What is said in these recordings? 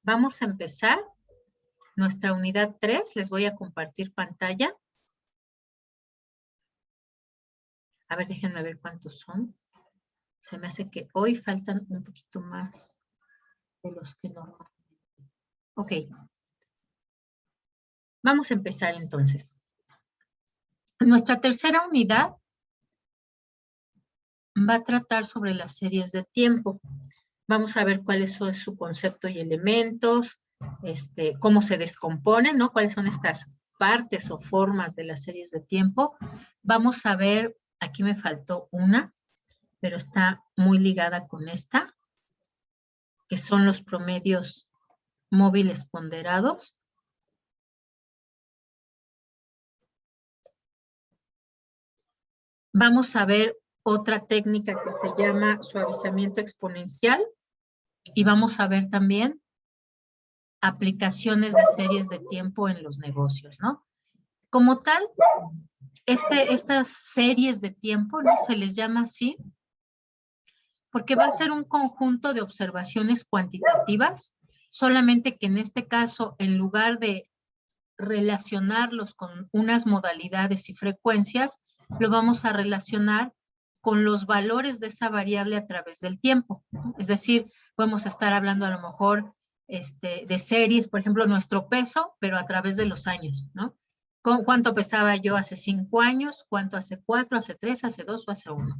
Vamos a empezar nuestra unidad 3. Les voy a compartir pantalla. A ver, déjenme ver cuántos son. Se me hace que hoy faltan un poquito más de los que normalmente. Ok. Vamos a empezar entonces. Nuestra tercera unidad va a tratar sobre las series de tiempo. Vamos a ver cuáles son su concepto y elementos, cómo se descomponen, ¿no? Cuáles son estas partes o formas de las series de tiempo. Vamos a ver, aquí me faltó una, pero está muy ligada con esta, que son los promedios móviles ponderados. Vamos a ver otra técnica que se llama suavizamiento exponencial y vamos a ver también aplicaciones de series de tiempo en los negocios, ¿no? Como tal, estas series de tiempo, ¿no? Se les llama así porque va a ser un conjunto de observaciones cuantitativas, solamente que en este caso, en lugar de relacionarlos con unas modalidades y frecuencias, lo vamos a relacionar con los valores de esa variable a través del tiempo. Es decir, podemos estar hablando a lo mejor de series, por ejemplo, nuestro peso, pero a través de los años, ¿no? ¿Cuánto pesaba yo hace 5 años? ¿Cuánto hace 4, hace 3, hace 2 o hace 1?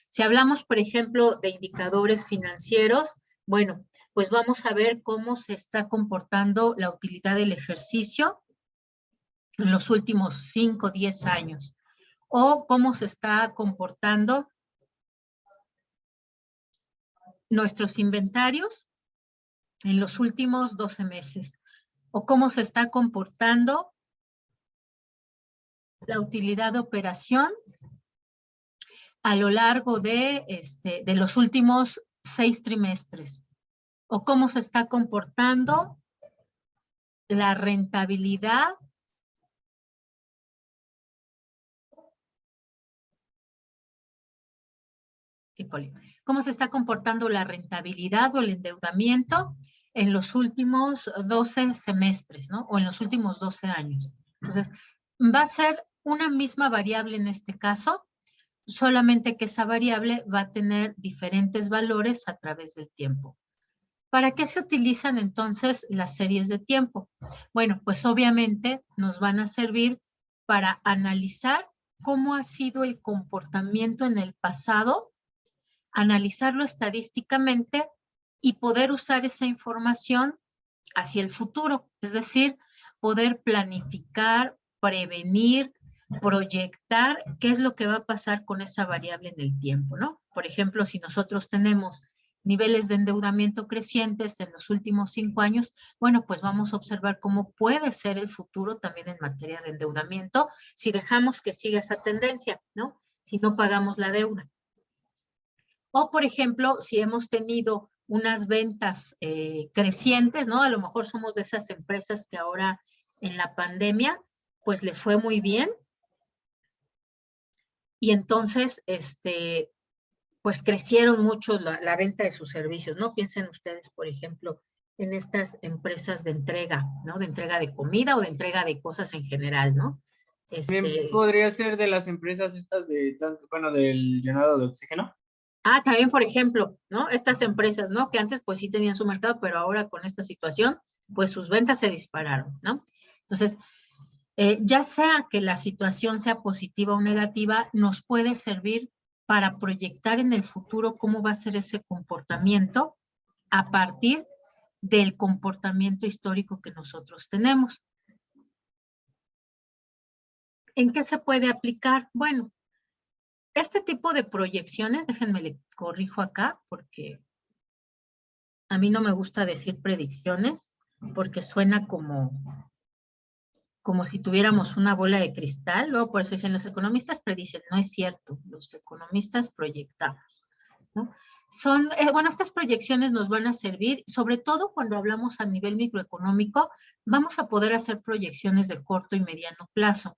Si hablamos, por ejemplo, de indicadores financieros, bueno, pues vamos a ver cómo se está comportando la utilidad del ejercicio en los últimos 5 o 10 años, o cómo se está comportando nuestros inventarios en los últimos 12 meses, o cómo se está comportando la utilidad de operación a lo largo de los últimos 6 trimestres, o cómo se está comportando la rentabilidad cómo se está comportando la rentabilidad o el endeudamiento en los últimos 12 semestres, ¿no? O en los últimos 12 años. Entonces, va a ser una misma variable en este caso, solamente que esa variable va a tener diferentes valores a través del tiempo. ¿Para qué se utilizan entonces las series de tiempo? Bueno, pues obviamente nos van a servir para analizar cómo ha sido el comportamiento en el pasado, analizarlo estadísticamente y poder usar esa información hacia el futuro, es decir, poder planificar, prevenir, proyectar qué es lo que va a pasar con esa variable en el tiempo, ¿no? Por ejemplo, si nosotros tenemos niveles de endeudamiento crecientes en los últimos 5 años, bueno, pues vamos a observar cómo puede ser el futuro también en materia de endeudamiento si dejamos que siga esa tendencia, ¿no? Si no pagamos la deuda. O, por ejemplo, si hemos tenido unas ventas crecientes, ¿no? A lo mejor somos de esas empresas que ahora en la pandemia, pues les fue muy bien. Y entonces, pues crecieron mucho la venta de sus servicios, ¿no? Piensen ustedes, por ejemplo, en estas empresas de entrega, ¿no? De entrega de comida o de entrega de cosas en general, ¿no? También podría ser de las empresas estas del llenado de oxígeno. También, por ejemplo, ¿no? Estas empresas, ¿no? Que antes pues sí tenían su mercado, pero ahora con esta situación, pues sus ventas se dispararon, ¿no? Entonces, ya sea que la situación sea positiva o negativa, nos puede servir para proyectar en el futuro cómo va a ser ese comportamiento a partir del comportamiento histórico que nosotros tenemos. ¿En qué se puede aplicar? Bueno, este tipo de proyecciones, déjenme le corrijo acá porque a mí no me gusta decir predicciones porque suena como si tuviéramos una bola de cristal. Luego por eso dicen los economistas predicen. No es cierto, los economistas proyectamos, ¿no? Bueno, estas proyecciones nos van a servir, sobre todo cuando hablamos a nivel microeconómico, vamos a poder hacer proyecciones de corto y mediano plazo.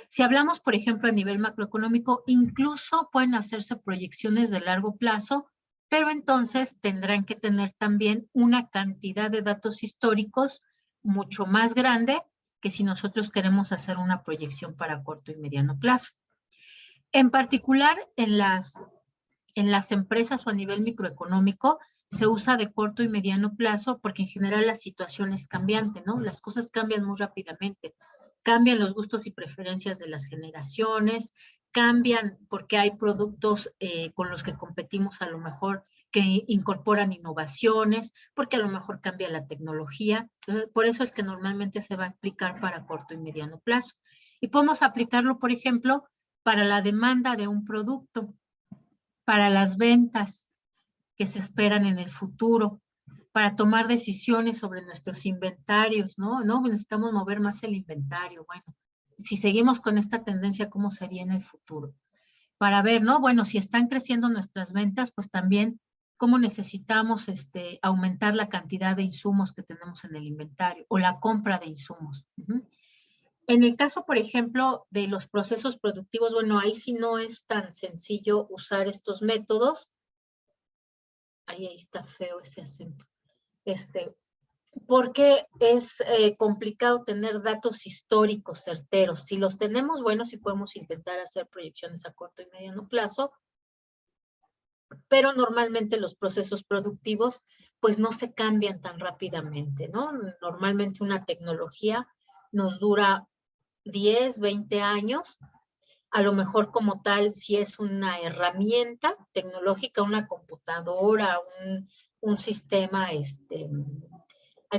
Si hablamos, por ejemplo, a nivel macroeconómico, incluso pueden hacerse proyecciones de largo plazo pero entonces tendrán que tener también una cantidad de datos históricos mucho más grande que si nosotros queremos hacer una proyección para corto y mediano plazo. En particular, en las empresas o a nivel microeconómico, se usa de corto y mediano plazo porque en general la situación es cambiante, ¿no? Las cosas cambian muy rápidamente. Cambian los gustos y preferencias de las generaciones, cambian porque hay productos con los que competimos a lo mejor que incorporan innovaciones, porque a lo mejor cambia la tecnología. Entonces, por eso es que normalmente se va a aplicar para corto y mediano plazo. Y podemos aplicarlo, por ejemplo, para la demanda de un producto, para las ventas que se esperan en el futuro, para tomar decisiones sobre nuestros inventarios, ¿no? No, necesitamos mover más el inventario. Bueno, si seguimos con esta tendencia, ¿cómo sería en el futuro? Para ver, ¿no? Bueno, si están creciendo nuestras ventas, pues también cómo necesitamos aumentar la cantidad de insumos que tenemos en el inventario o la compra de insumos. En el caso, por ejemplo, de los procesos productivos, bueno, ahí sí no es tan sencillo usar estos métodos. Ahí está feo ese acento. Porque es complicado tener datos históricos certeros. Si los tenemos, bueno, sí podemos intentar hacer proyecciones a corto y mediano plazo, pero normalmente los procesos productivos pues no se cambian tan rápidamente, ¿no? Normalmente una tecnología nos dura 10, 20 años, a lo mejor como tal, si es una herramienta tecnológica, una computadora, un sistema, hay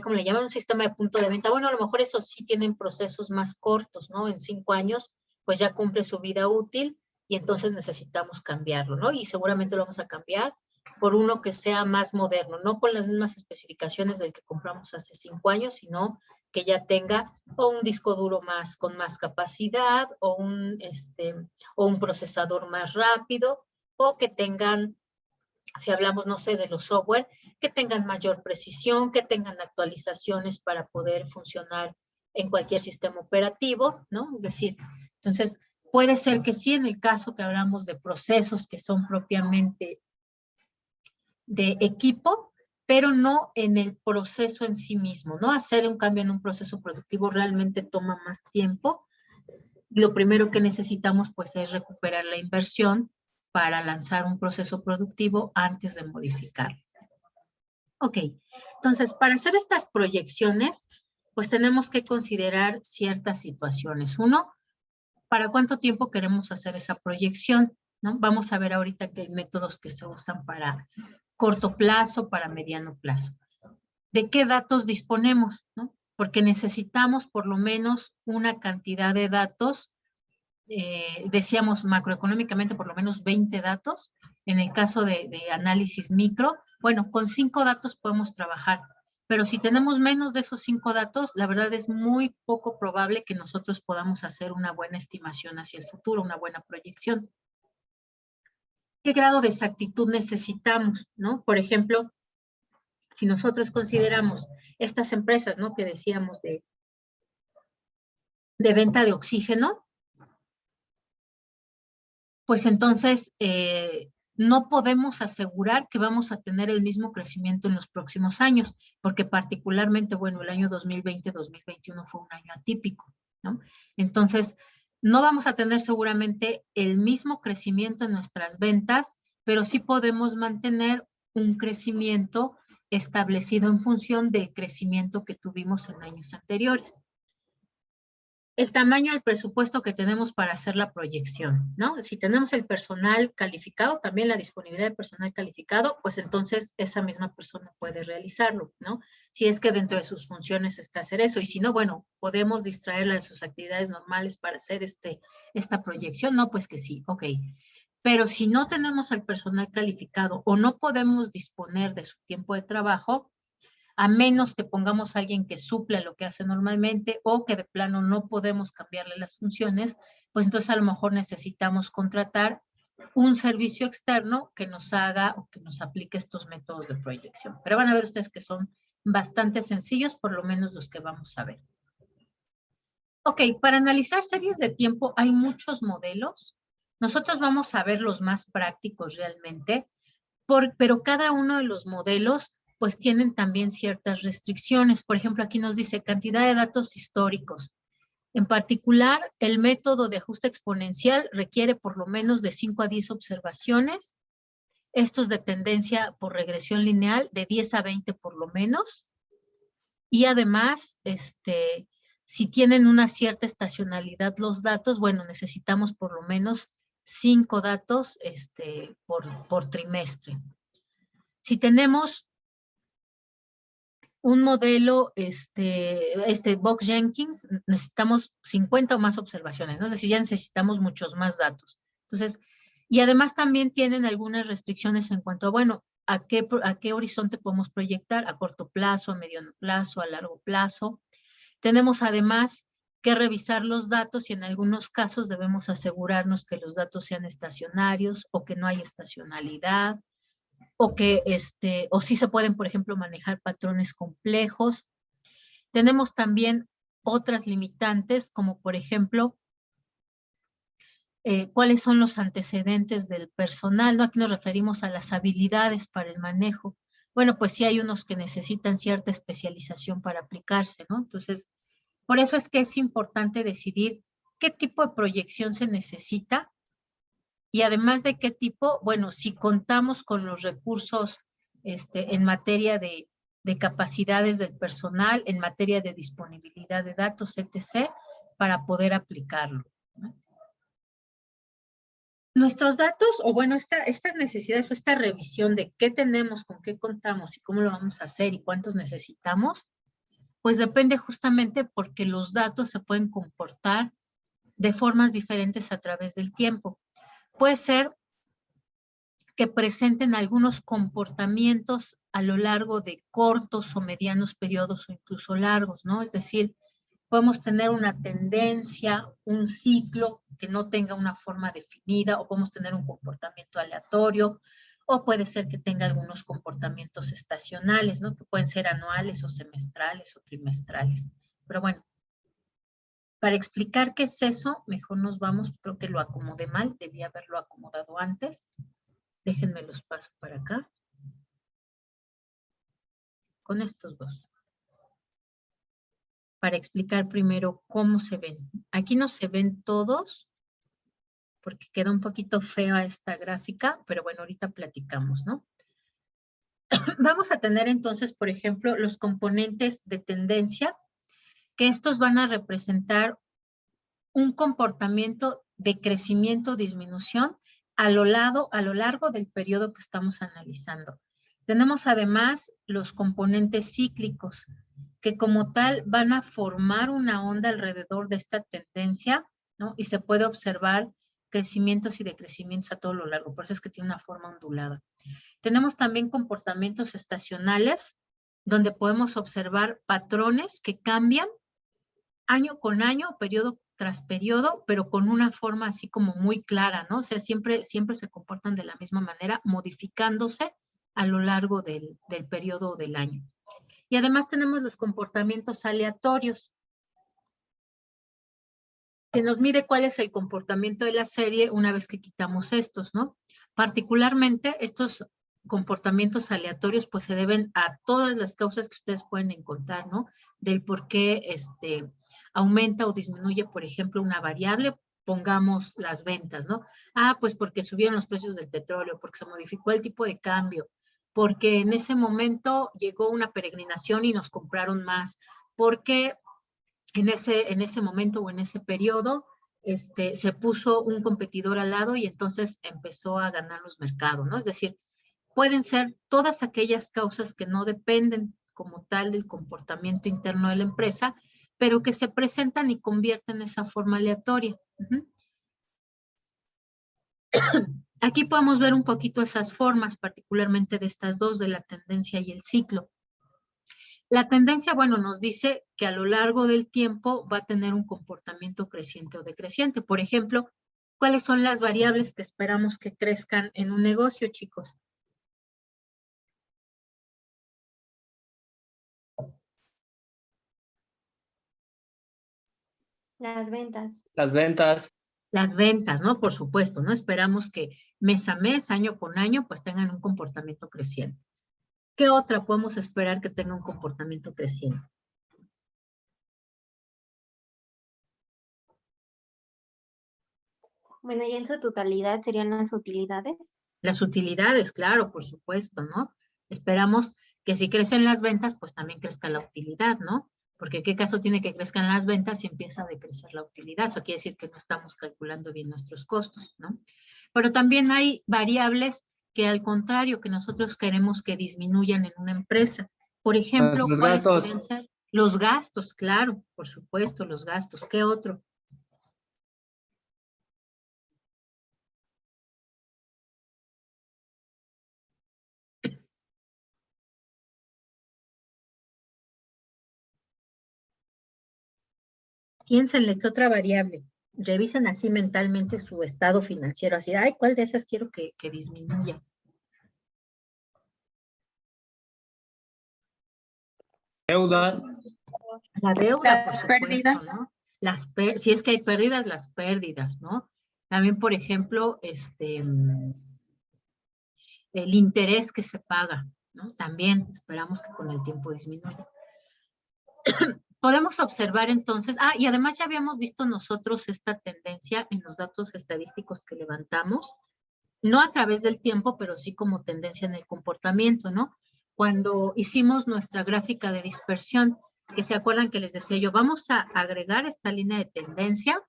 como le llaman, un sistema de punto de venta. Bueno, a lo mejor esos sí tienen procesos más cortos, ¿no? En 5 años, pues ya cumple su vida útil y entonces necesitamos cambiarlo, ¿no? Y seguramente lo vamos a cambiar por uno que sea más moderno, no con las mismas especificaciones del que compramos hace 5 años, sino que ya tenga o un disco duro más, con más capacidad, o un procesador más rápido, o que tengan, si hablamos, no sé, de los software, que tengan mayor precisión, que tengan actualizaciones para poder funcionar en cualquier sistema operativo, ¿no? Es decir, entonces, puede ser que sí, en el caso que hablamos de procesos que son propiamente de equipo, pero no en el proceso en sí mismo, ¿no? Hacer un cambio en un proceso productivo realmente toma más tiempo. Lo primero que necesitamos, pues, es recuperar la inversión para lanzar un proceso productivo antes de modificarlo. Ok, entonces, para hacer estas proyecciones, pues tenemos que considerar ciertas situaciones. Uno, ¿para cuánto tiempo queremos hacer esa proyección? ¿No? Vamos a ver ahorita que hay métodos que se usan para corto plazo, para mediano plazo. ¿De qué datos disponemos? ¿No? Porque necesitamos por lo menos una cantidad de datos, decíamos macroeconómicamente por lo menos 20 datos. En el caso de análisis micro, bueno, con 5 datos podemos trabajar, pero si tenemos menos de esos 5 datos, la verdad es muy poco probable que nosotros podamos hacer una buena estimación hacia el futuro, una buena proyección. ¿Qué grado de exactitud necesitamos? ¿No? Por ejemplo, si nosotros consideramos estas empresas, ¿no? Que decíamos de venta de oxígeno, pues entonces no podemos asegurar que vamos a tener el mismo crecimiento en los próximos años, porque particularmente, bueno, el año 2020-2021 fue un año atípico, ¿no? Entonces, no vamos a tener seguramente el mismo crecimiento en nuestras ventas, pero sí podemos mantener un crecimiento establecido en función del crecimiento que tuvimos en años anteriores. El tamaño del presupuesto que tenemos para hacer la proyección, ¿no? Si tenemos el personal calificado, también la disponibilidad de personal calificado, pues entonces esa misma persona puede realizarlo, ¿no? Si es que dentro de sus funciones está hacer eso, y si no, bueno, podemos distraerla de sus actividades normales para hacer esta proyección, no, pues que sí, ok. Pero si no tenemos al personal calificado o no podemos disponer de su tiempo de trabajo, a menos que pongamos a alguien que suple lo que hace normalmente o que de plano no podemos cambiarle las funciones, pues entonces a lo mejor necesitamos contratar un servicio externo que nos haga o que nos aplique estos métodos de proyección. Pero van a ver ustedes que son bastante sencillos, por lo menos los que vamos a ver. Ok, para analizar series de tiempo hay muchos modelos. Nosotros vamos a ver los más prácticos realmente, pero cada uno de los modelos pues tienen también ciertas restricciones. Por ejemplo, aquí nos dice cantidad de datos históricos. En particular, el método de ajuste exponencial requiere por lo menos de 5 a 10 observaciones. Estos de tendencia por regresión lineal de 10 a 20 por lo menos. Y además, si tienen una cierta estacionalidad los datos, bueno, necesitamos por lo menos 5 datos por trimestre. Si tenemos un modelo, Box Jenkins, necesitamos 50 o más observaciones, ¿no? Es decir, ya necesitamos muchos más datos. Entonces, y además también tienen algunas restricciones en cuanto a, bueno, a qué horizonte podemos proyectar, a corto plazo, a mediano plazo, a largo plazo. Tenemos además que revisar los datos y en algunos casos debemos asegurarnos que los datos sean estacionarios o que no hay estacionalidad o que o sí se pueden, por ejemplo, manejar patrones complejos. Tenemos también otras limitantes, como por ejemplo, cuáles son los antecedentes del personal, ¿no? Aquí nos referimos a las habilidades para el manejo. Bueno, pues sí hay unos que necesitan cierta especialización para aplicarse, ¿no? Entonces, por eso es que es importante decidir qué tipo de proyección se necesita y además de qué tipo, bueno, si contamos con los recursos en materia de capacidades del personal, en materia de disponibilidad de datos, etc., para poder aplicarlo, ¿no? Nuestros datos, o bueno, estas necesidades, esta revisión de qué tenemos, con qué contamos y cómo lo vamos a hacer y cuántos necesitamos, pues depende justamente porque los datos se pueden comportar de formas diferentes a través del tiempo. Puede ser que presenten algunos comportamientos a lo largo de cortos o medianos periodos o incluso largos, ¿no? Es decir, podemos tener una tendencia, un ciclo que no tenga una forma definida o podemos tener un comportamiento aleatorio o puede ser que tenga algunos comportamientos estacionales, ¿no? Que pueden ser anuales o semestrales o trimestrales. Pero bueno, para explicar qué es eso, mejor nos vamos, creo que lo acomodé mal, debía haberlo acomodado antes. Déjenme los paso para acá. Con estos dos. Para explicar primero cómo se ven. Aquí no se ven todos, porque queda un poquito fea esta gráfica, pero bueno, ahorita platicamos, ¿no? Vamos a tener entonces, por ejemplo, los componentes de tendencia, que estos van a representar un comportamiento de crecimiento o disminución a lo largo del periodo que estamos analizando. Tenemos además los componentes cíclicos, que como tal van a formar una onda alrededor de esta tendencia, ¿no? Y se puede observar crecimientos y decrecimientos a todo lo largo, por eso es que tiene una forma ondulada. Tenemos también comportamientos estacionales, donde podemos observar patrones que cambian año con año, periodo tras periodo, pero con una forma así como muy clara, ¿no? O sea, siempre se comportan de la misma manera, modificándose a lo largo del periodo del año. Y además tenemos los comportamientos aleatorios, que nos mide cuál es el comportamiento de la serie una vez que quitamos estos, ¿no? Particularmente estos comportamientos aleatorios pues se deben a todas las causas que ustedes pueden encontrar, ¿no? Del por qué aumenta o disminuye, por ejemplo, una variable, pongamos las ventas, ¿no? Ah, pues porque subieron los precios del petróleo, porque se modificó el tipo de cambio, porque en ese momento llegó una peregrinación y nos compraron más, porque en ese momento o en ese periodo se puso un competidor al lado y entonces empezó a ganar los mercados, ¿no? Es decir, pueden ser todas aquellas causas que no dependen como tal del comportamiento interno de la empresa, pero que se presentan y convierten esa forma aleatoria. Aquí podemos ver un poquito esas formas, particularmente de estas dos, de la tendencia y el ciclo. La tendencia, bueno, nos dice que a lo largo del tiempo va a tener un comportamiento creciente o decreciente. Por ejemplo, ¿cuáles son las variables que esperamos que crezcan en un negocio, chicos? Las ventas. Las ventas. Las ventas, ¿no? Por supuesto, ¿no? Esperamos que mes a mes, año con año, pues tengan un comportamiento creciente. ¿Qué otra podemos esperar que tenga un comportamiento creciente? Bueno, y en su totalidad serían las utilidades. Las utilidades, claro, por supuesto, ¿no? Esperamos que si crecen las ventas, pues también crezca la utilidad, ¿no? Porque ¿qué caso tiene que crezcan las ventas si empieza a decrecer la utilidad? Eso quiere decir que no estamos calculando bien nuestros costos, ¿no? Pero también hay variables que al contrario, que nosotros queremos que disminuyan en una empresa. Por ejemplo, Los ¿cuáles gastos. podrían ser? Los gastos, claro, por supuesto, los gastos. ¿Qué otro? Piénsenle, ¿qué otra variable? Revisen así mentalmente su estado financiero, así, ay, ¿cuál de esas quiero que disminuya? Deuda. La deuda, por Las supuesto, pérdidas. ¿no? Si es que hay pérdidas, las pérdidas, ¿no? También, por ejemplo, el interés que se paga, ¿no? También esperamos que con el tiempo disminuya. Podemos observar entonces, y además ya habíamos visto nosotros esta tendencia en los datos estadísticos que levantamos, no a través del tiempo, pero sí como tendencia en el comportamiento, ¿no? Cuando hicimos nuestra gráfica de dispersión, que se acuerdan que les decía yo, vamos a agregar esta línea de tendencia,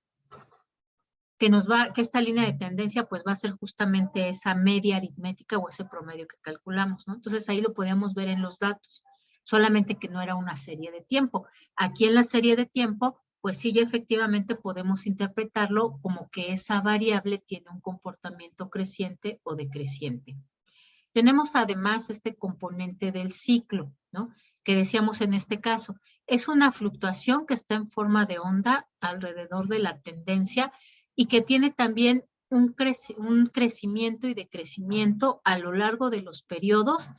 que esta línea de tendencia pues va a ser justamente esa media aritmética o ese promedio que calculamos, ¿no? Entonces ahí lo podíamos ver en los datos, solamente que no era una serie de tiempo. Aquí en la serie de tiempo, pues sí, ya efectivamente podemos interpretarlo como que esa variable tiene un comportamiento creciente o decreciente. Tenemos además este componente del ciclo, ¿no? Que decíamos en este caso, es una fluctuación que está en forma de onda alrededor de la tendencia y que tiene también un crecimiento y decrecimiento a lo largo de los periodos,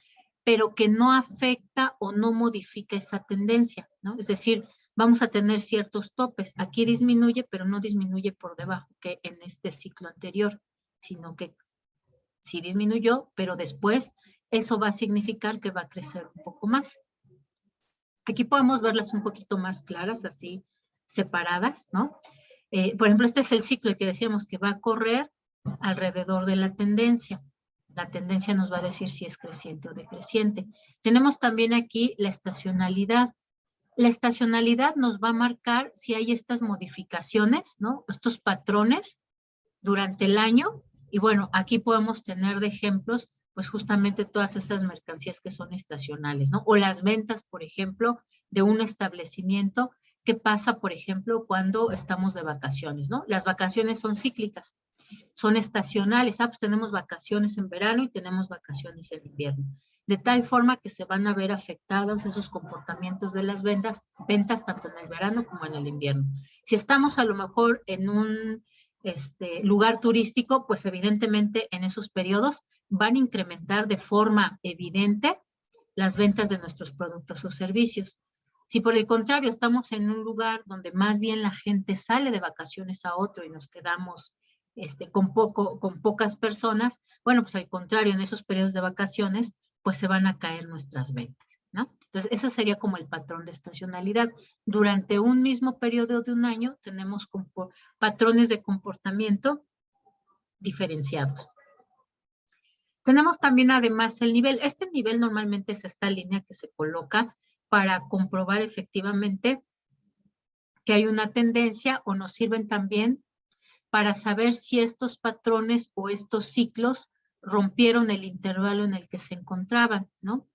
pero que no afecta o no modifica esa tendencia, ¿no? Es decir, vamos a tener ciertos topes. Aquí disminuye, pero no disminuye por debajo que en este ciclo anterior, sino que sí disminuyó, pero después eso va a significar que va a crecer un poco más. Aquí podemos verlas un poquito más claras, así separadas, ¿no? Por ejemplo, este es el ciclo que decíamos que va a correr alrededor de la tendencia. La tendencia nos va a decir si es creciente o decreciente. Tenemos también aquí la estacionalidad. La estacionalidad nos va a marcar si hay estas modificaciones, ¿no? Estos patrones durante el año. Y bueno, aquí podemos tener de ejemplos, pues justamente todas estas mercancías que son estacionales, ¿no? O las ventas, por ejemplo, de un establecimiento. ¿Qué pasa, por ejemplo, cuando estamos de vacaciones, ¿no? Las vacaciones son cíclicas, son estacionales. Pues tenemos vacaciones en verano y tenemos vacaciones en invierno. De tal forma que se van a ver afectados esos comportamientos de las ventas tanto en el verano como en el invierno. Si estamos a lo mejor en un lugar turístico, pues evidentemente en esos periodos van a incrementar de forma evidente las ventas de nuestros productos o servicios. Si por el contrario estamos en un lugar donde más bien la gente sale de vacaciones a otro y nos quedamos con pocas personas, bueno, pues al contrario, en esos periodos de vacaciones, pues se van a caer nuestras ventas, ¿no? Entonces, ese sería como el patrón de estacionalidad. Durante un mismo periodo de un año tenemos patrones de comportamiento diferenciados. Tenemos también además el nivel. Este nivel normalmente es esta línea que se coloca para comprobar efectivamente que hay una tendencia, o nos sirven también para saber si estos patrones o estos ciclos rompieron el intervalo en el que se encontraban, ¿no?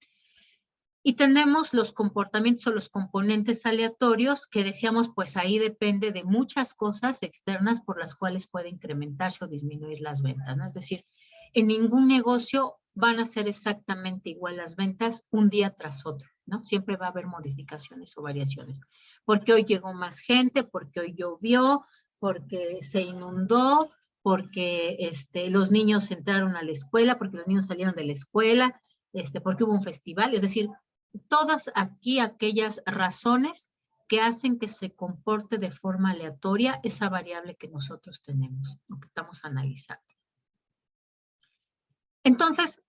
Y tenemos los comportamientos o los componentes aleatorios que decíamos, pues ahí depende de muchas cosas externas por las cuales puede incrementarse o disminuir las ventas, ¿no? Es decir, en ningún negocio van a ser exactamente igual las ventas un día tras otro, ¿no? Siempre va a haber modificaciones o variaciones. Porque hoy llegó más gente, porque hoy llovió, porque se inundó, porque los niños entraron a la escuela, porque los niños salieron de la escuela, porque hubo un festival. Es decir, todas aquí aquellas razones que hacen que se comporte de forma aleatoria esa variable que nosotros tenemos o que estamos analizando. Entonces,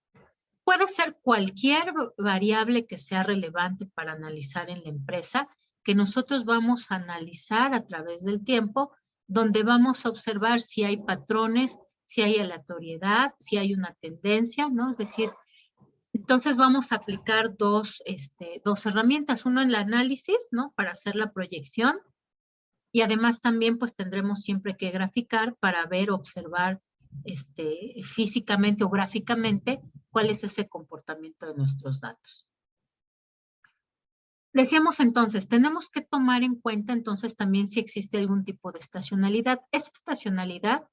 puede ser cualquier variable que sea relevante para analizar en la empresa, que nosotros vamos a analizar a través del tiempo, donde vamos a observar si hay patrones, si hay aleatoriedad, si hay una tendencia, ¿no? Es decir, entonces vamos a aplicar dos herramientas, uno en el análisis, ¿no? Para hacer la proyección, y además también pues tendremos siempre que graficar para ver, observar físicamente o gráficamente cuál es ese comportamiento de nuestros datos. Decíamos entonces, tenemos que tomar en cuenta entonces también si existe algún tipo de estacionalidad. Esa estacionalidad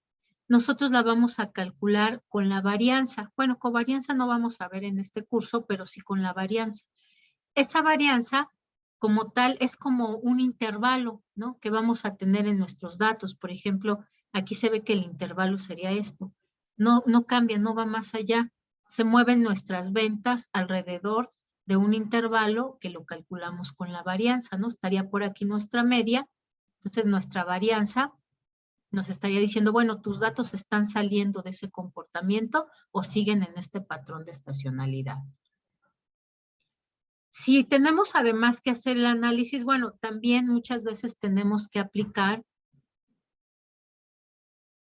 nosotros la vamos a calcular con la varianza. Bueno, covarianza no vamos a ver en este curso, pero sí con la varianza. Esa varianza como tal es como un intervalo, ¿no? Que vamos a tener en nuestros datos. Por ejemplo, aquí se ve que el intervalo sería esto. No cambia, no va más allá. Se mueven nuestras ventas alrededor de un intervalo que lo calculamos con la varianza, ¿no? Estaría por aquí nuestra media. Entonces, nuestra varianza nos estaría diciendo, bueno, tus datos están saliendo de ese comportamiento o siguen en este patrón de estacionalidad. Si tenemos además que hacer el análisis, bueno, también muchas veces tenemos que aplicar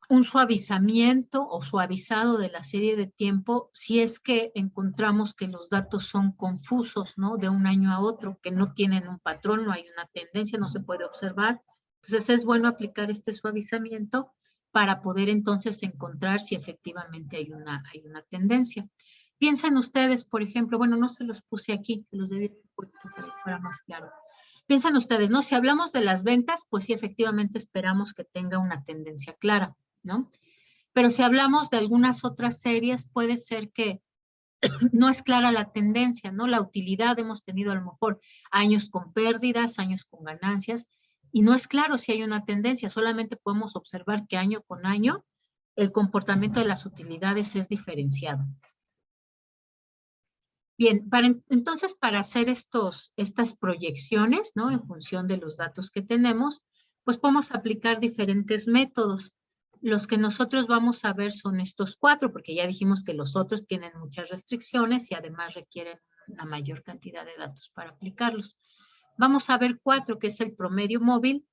un suavizamiento o suavizado de la serie de tiempo si es que encontramos que los datos son confusos, ¿no? De un año a otro, que no tienen un patrón, no hay una tendencia, no se puede observar. Entonces es bueno aplicar este suavizamiento para poder entonces encontrar si efectivamente hay una tendencia. Piensen ustedes, por ejemplo, bueno, no se los puse aquí, se los debí haber puesto para que fuera más claro. Piensen ustedes, ¿no? Si hablamos de las ventas, pues sí, efectivamente esperamos que tenga una tendencia clara, ¿no? Pero si hablamos de algunas otras series, puede ser que no es clara la tendencia, ¿no? La utilidad, hemos tenido a lo mejor años con pérdidas, años con ganancias, y no es claro si hay una tendencia, solamente podemos observar que año con año el comportamiento de las utilidades es diferenciado. Bien, entonces para hacer estas proyecciones, ¿no? En función de los datos que tenemos, pues podemos aplicar diferentes métodos. Los que nosotros vamos a ver son estos 4, porque ya dijimos que los otros tienen muchas restricciones y además requieren una mayor cantidad de datos para aplicarlos. Vamos a ver 4, que es el promedio móvil,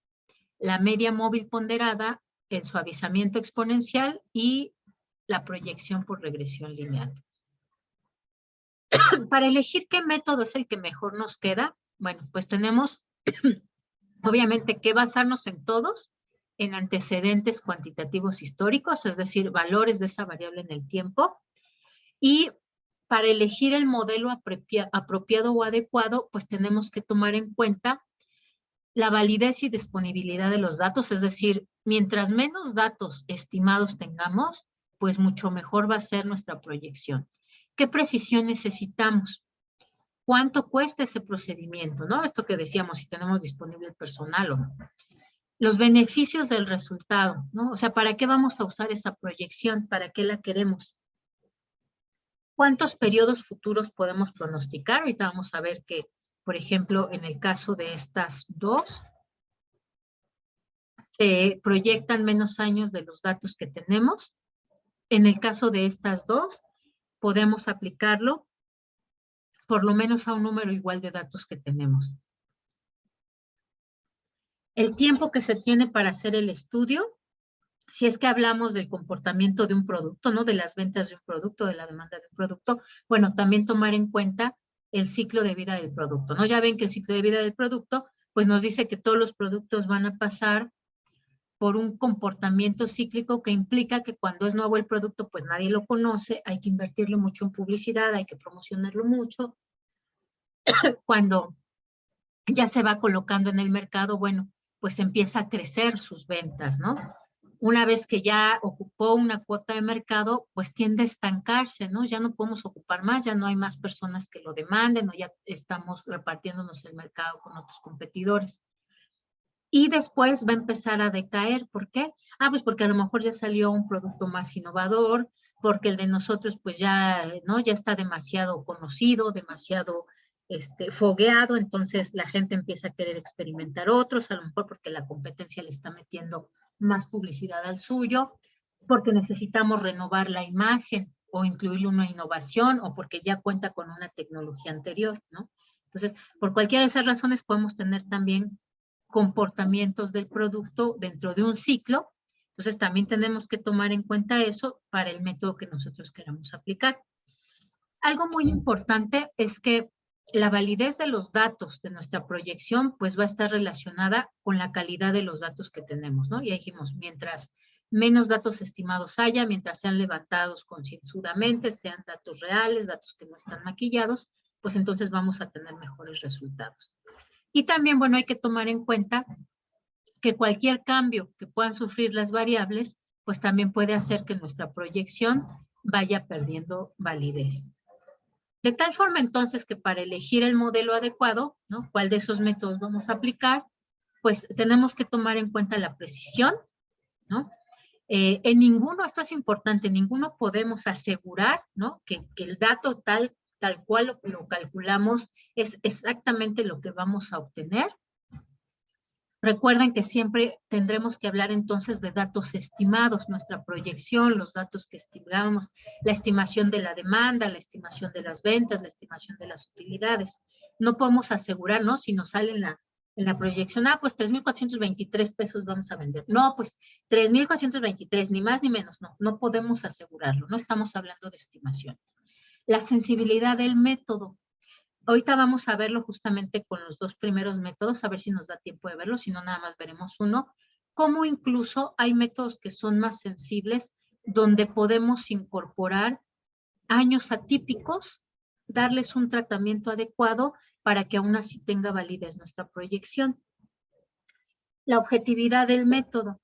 la media móvil ponderada, el suavizamiento exponencial y la proyección por regresión lineal. Para elegir qué método es el que mejor nos queda, bueno, pues tenemos obviamente que basarnos en todos, en antecedentes cuantitativos históricos, es decir, valores de esa variable en el tiempo. Y para elegir el modelo apropiado o adecuado, pues tenemos que tomar en cuenta la validez y disponibilidad de los datos, es decir, mientras menos datos estimados tengamos, pues mucho mejor va a ser nuestra proyección. ¿Qué precisión necesitamos? ¿Cuánto cuesta ese procedimiento? ¿No? Esto que decíamos, si tenemos disponible el personal o no. Los beneficios del resultado, ¿no? O sea, ¿para qué vamos a usar esa proyección? ¿Para qué la queremos? ¿Cuántos periodos futuros podemos pronosticar? Ahorita vamos a ver que, por ejemplo, en el caso de estas dos, se proyectan menos años de los datos que tenemos. En el caso de estas dos, podemos aplicarlo por lo menos a un número igual de datos que tenemos. El tiempo que se tiene para hacer el estudio, si es que hablamos del comportamiento de un producto, ¿no? De las ventas de un producto, de la demanda de un producto, bueno, también tomar en cuenta el ciclo de vida del producto, ¿no? Ya ven que el ciclo de vida del producto, pues nos dice que todos los productos van a pasar por un comportamiento cíclico que implica que cuando es nuevo el producto, pues nadie lo conoce, hay que invertirle mucho en publicidad, hay que promocionarlo mucho. Cuando ya se va colocando en el mercado, bueno, pues empieza a crecer sus ventas, ¿no? Una vez que ya ocupó una cuota de mercado, pues tiende a estancarse, ¿no? Ya no podemos ocupar más, ya no hay más personas que lo demanden o ya estamos repartiéndonos el mercado con otros competidores. Y después va a empezar a decaer. ¿Por qué? Pues porque a lo mejor ya salió un producto más innovador, porque el de nosotros pues ya, ¿no? Ya está demasiado conocido, demasiado fogueado, entonces la gente empieza a querer experimentar otros, a lo mejor porque la competencia le está metiendo más publicidad al suyo, porque necesitamos renovar la imagen o incluirle una innovación o porque ya cuenta con una tecnología anterior, ¿no? Entonces, por cualquiera de esas razones podemos tener también comportamientos del producto dentro de un ciclo. Entonces, también tenemos que tomar en cuenta eso para el método que nosotros queramos aplicar. Algo muy importante es que la validez de los datos de nuestra proyección pues va a estar relacionada con la calidad de los datos que tenemos, ¿no? Ya dijimos, mientras menos datos estimados haya, mientras sean levantados concienzudamente, sean datos reales, datos que no están maquillados, pues entonces vamos a tener mejores resultados. Y también, bueno, hay que tomar en cuenta que cualquier cambio que puedan sufrir las variables, pues también puede hacer que nuestra proyección vaya perdiendo validez. De tal forma entonces que para elegir el modelo adecuado, ¿no? ¿Cuál de esos métodos vamos a aplicar? Pues tenemos que tomar en cuenta la precisión, ¿no? En ninguno, esto es importante, en ninguno podemos asegurar, ¿no? que el dato tal cual lo calculamos es exactamente lo que vamos a obtener. Recuerden que siempre tendremos que hablar entonces de datos estimados, nuestra proyección, los datos que estimamos, la estimación de la demanda, la estimación de las ventas, la estimación de las utilidades. No podemos asegurar, ¿no? Si nos sale en la proyección, pues 3,423 pesos vamos a vender. No, pues 3,423, ni más ni menos, no podemos asegurarlo, no estamos hablando de estimaciones. La sensibilidad del método. Ahorita vamos a verlo justamente con los dos primeros métodos, a ver si nos da tiempo de verlo, si no nada más veremos uno. Cómo incluso hay métodos que son más sensibles, donde podemos incorporar años atípicos, darles un tratamiento adecuado para que aún así tenga validez nuestra proyección. La objetividad del método,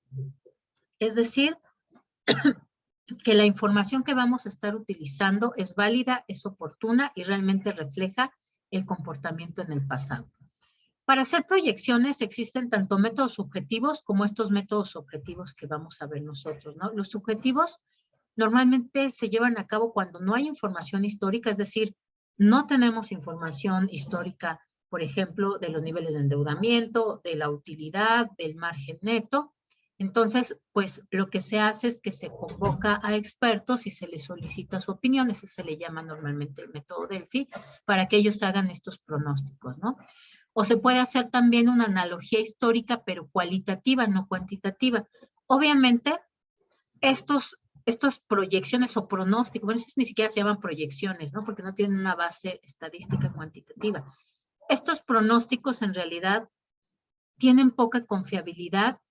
es decir, que la información que vamos a estar utilizando es válida, es oportuna y realmente refleja el comportamiento en el pasado. Para hacer proyecciones existen tanto métodos subjetivos como estos métodos objetivos que vamos a ver nosotros, ¿no? Los subjetivos normalmente se llevan a cabo cuando no hay información histórica, es decir, no tenemos información histórica, por ejemplo, de los niveles de endeudamiento, de la utilidad, del margen neto. Entonces, pues lo que se hace es que se convoca a expertos y se les solicita su opinión, ese se le llama normalmente el método Delphi, para que ellos hagan estos pronósticos, ¿no? O se puede hacer también una analogía histórica, pero cualitativa, no cuantitativa. Obviamente, estos proyecciones o pronósticos, bueno, ni siquiera se llaman proyecciones, ¿no? Porque no tienen una base estadística cuantitativa. Estos pronósticos en realidad tienen poca confiabilidad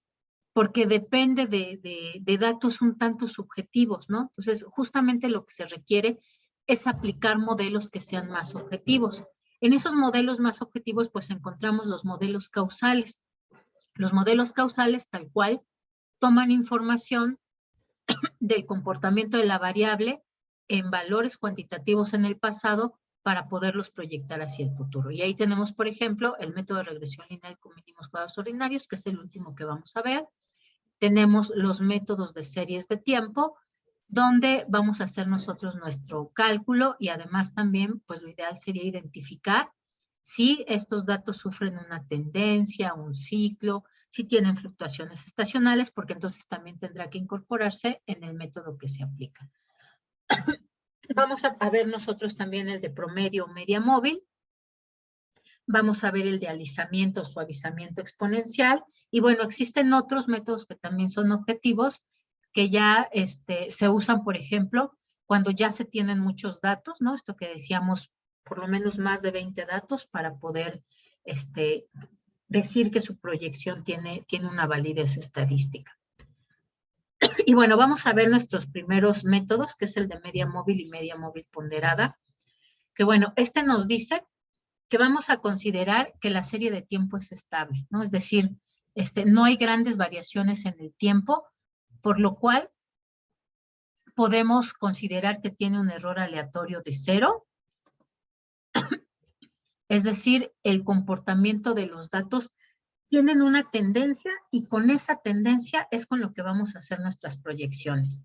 porque depende de datos un tanto subjetivos, ¿no? Entonces, justamente lo que se requiere es aplicar modelos que sean más objetivos. En esos modelos más objetivos, pues encontramos los modelos causales. Los modelos causales, tal cual, toman información del comportamiento de la variable en valores cuantitativos en el pasado para poderlos proyectar hacia el futuro. Y ahí tenemos, por ejemplo, el método de regresión lineal con mínimos cuadrados ordinarios, que es el último que vamos a ver. Tenemos los métodos de series de tiempo, donde vamos a hacer nosotros nuestro cálculo y además también, pues lo ideal sería identificar si estos datos sufren una tendencia, un ciclo, si tienen fluctuaciones estacionales, porque entonces también tendrá que incorporarse en el método que se aplica. Vamos a ver nosotros también el de promedio o media móvil. Vamos a ver el de alisamiento o suavizamiento exponencial. Y bueno, existen otros métodos que también son objetivos, que ya se usan, por ejemplo, cuando ya se tienen muchos datos, ¿no? Esto que decíamos, por lo menos más de 20 datos para poder decir que su proyección tiene una validez estadística. Y bueno, vamos a ver nuestros primeros métodos, que es el de media móvil y media móvil ponderada. Que bueno, nos dice que vamos a considerar que la serie de tiempo es estable, ¿no? Es decir, no hay grandes variaciones en el tiempo, por lo cual podemos considerar que tiene un error aleatorio de 0. Es decir, el comportamiento de los datos tienen una tendencia y con esa tendencia es con lo que vamos a hacer nuestras proyecciones.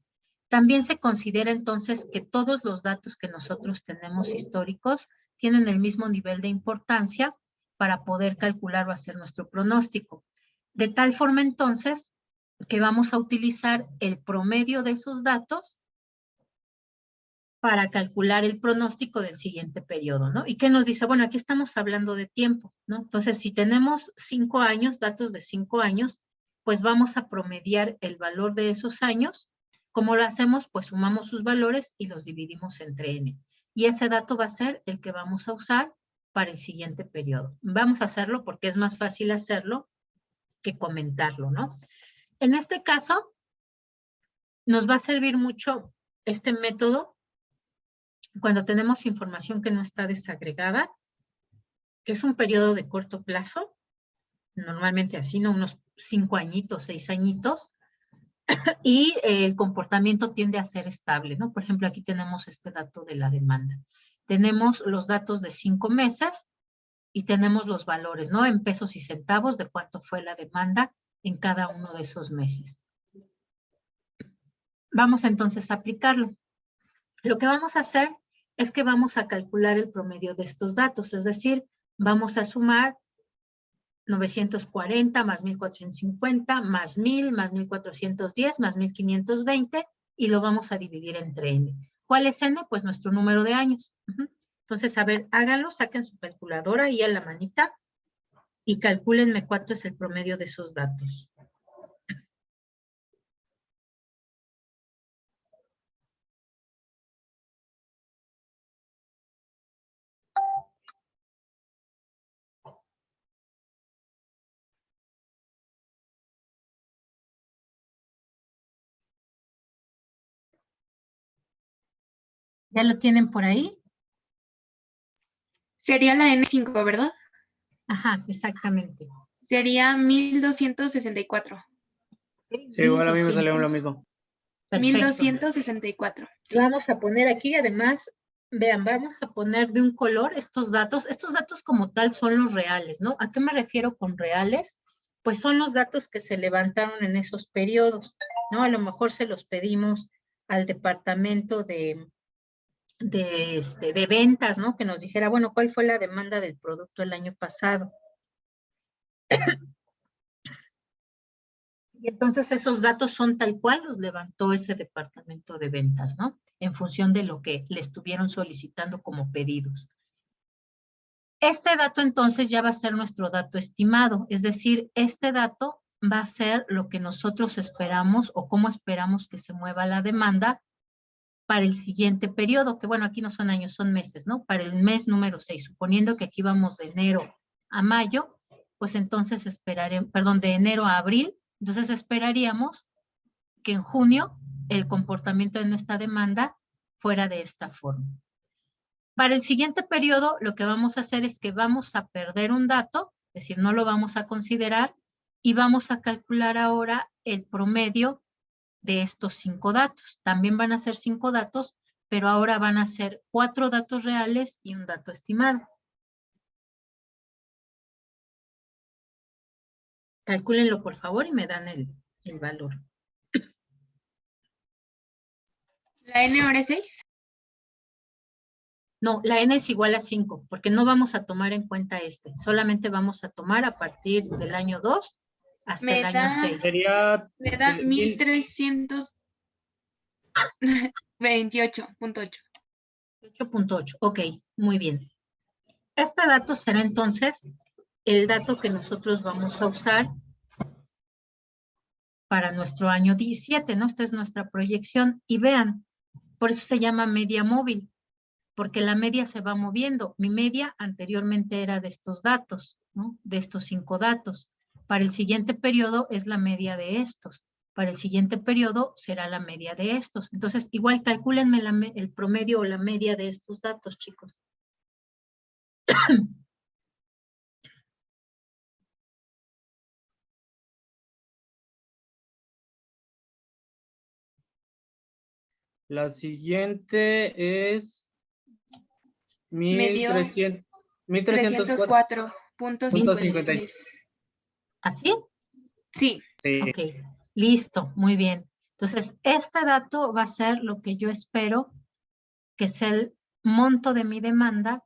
También se considera entonces que todos los datos que nosotros tenemos históricos tienen el mismo nivel de importancia para poder calcular o hacer nuestro pronóstico. De tal forma entonces que vamos a utilizar el promedio de esos datos para calcular el pronóstico del siguiente periodo, ¿no? ¿Y qué nos dice? Bueno, aquí estamos hablando de tiempo, ¿no? Entonces, si tenemos 5 años, datos de 5 años, pues vamos a promediar el valor de esos años. ¿Cómo lo hacemos? Pues sumamos sus valores y los dividimos entre n. Y ese dato va a ser el que vamos a usar para el siguiente periodo. Vamos a hacerlo porque es más fácil hacerlo que comentarlo, ¿no? En este caso, nos va a servir mucho este método cuando tenemos información que no está desagregada, que es un periodo de corto plazo, normalmente así, ¿no? Unos 5 añitos, 6 añitos, y el comportamiento tiende a ser estable, ¿no? Por ejemplo, aquí tenemos este dato de la demanda. Tenemos los datos de 5 meses y tenemos los valores, ¿no? En pesos y centavos de cuánto fue la demanda en cada uno de esos meses. Vamos entonces a aplicarlo. Lo que vamos a hacer es que vamos a calcular el promedio de estos datos, es decir, vamos a sumar 940 más 1450 más 1000 más 1410 más 1520 y lo vamos a dividir entre n. ¿Cuál es n? Pues nuestro número de años. Entonces, a ver, háganlo, saquen su calculadora y a la manita y calcúlenme cuánto es el promedio de esos datos. ¿Ya lo tienen por ahí? Sería la N5, ¿verdad? Ajá, exactamente. Sería 1264. Sí, igual a mí me salió lo mismo. Perfecto. 1264. Sí. Vamos a poner aquí, además, vean, vamos a poner de un color estos datos. Estos datos como tal son los reales, ¿no? ¿A qué me refiero con reales? Pues son los datos que se levantaron en esos periodos, ¿no? A lo mejor se los pedimos al departamento de ventas, ¿no? Que nos dijera, bueno, ¿cuál fue la demanda del producto el año pasado? Y entonces esos datos son tal cual los levantó ese departamento de ventas, ¿no? En función de lo que le estuvieron solicitando como pedidos. Este dato entonces ya va a ser nuestro dato estimado, es decir, este dato va a ser lo que nosotros esperamos o cómo esperamos que se mueva la demanda para el siguiente periodo, que bueno, aquí no son años, son meses, ¿no? Para el mes número 6, suponiendo que aquí vamos de enero a mayo, pues entonces esperaremos, perdón, de enero a abril, entonces esperaríamos que en junio el comportamiento de nuestra demanda fuera de esta forma. Para el siguiente periodo, lo que vamos a hacer es que vamos a perder un dato, es decir, no lo vamos a considerar, y vamos a calcular ahora el promedio de estos 5 datos. También van a ser 5 datos, pero ahora van a ser 4 datos reales y un dato estimado. Calcúlenlo, por favor, y me dan el valor. ¿La N ahora es 6? No, la N es igual a 5, porque no vamos a tomar en cuenta solamente vamos a tomar a partir del año 2 hasta el año 6. Sería... Me da 1328.8. 8.8, ok, muy bien. Este dato será entonces el dato que nosotros vamos a usar para nuestro año 17, ¿no? Esta es nuestra proyección. Y vean, por eso se llama media móvil, porque la media se va moviendo. Mi media anteriormente era de estos datos, ¿no? De estos 5 datos. Para el siguiente periodo es la media de estos. Para el siguiente periodo será la media de estos. Entonces, igual calcúlenme el promedio o la media de estos datos, chicos. La siguiente es 1304.56. ¿Así? Sí. Sí. Ok, listo, muy bien. Entonces, este dato va a ser lo que yo espero que sea el monto de mi demanda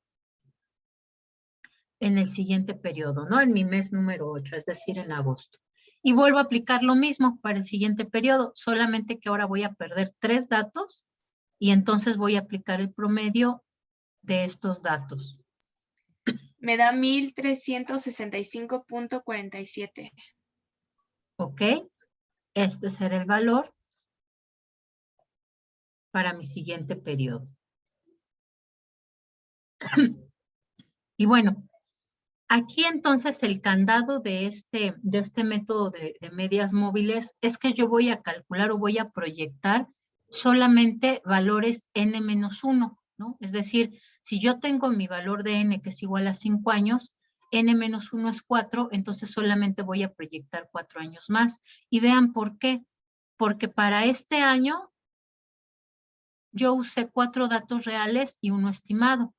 en el siguiente periodo, ¿no? En mi mes número 8, es decir, en agosto. Y vuelvo a aplicar lo mismo para el siguiente periodo, solamente que ahora voy a perder 3 datos y entonces voy a aplicar el promedio de estos datos. Me da 1365.47. ¿Ok? Este será el valor para mi siguiente periodo. Y bueno, aquí entonces el candado de este método de medias móviles es que yo voy a calcular o voy a proyectar solamente valores n-1, ¿no? Es decir, si yo tengo mi valor de n que es igual a 5 años, n-1 es 4, entonces solamente voy a proyectar 4 años más. Y vean por qué. Porque para este año yo usé 4 datos reales y 1 estimado.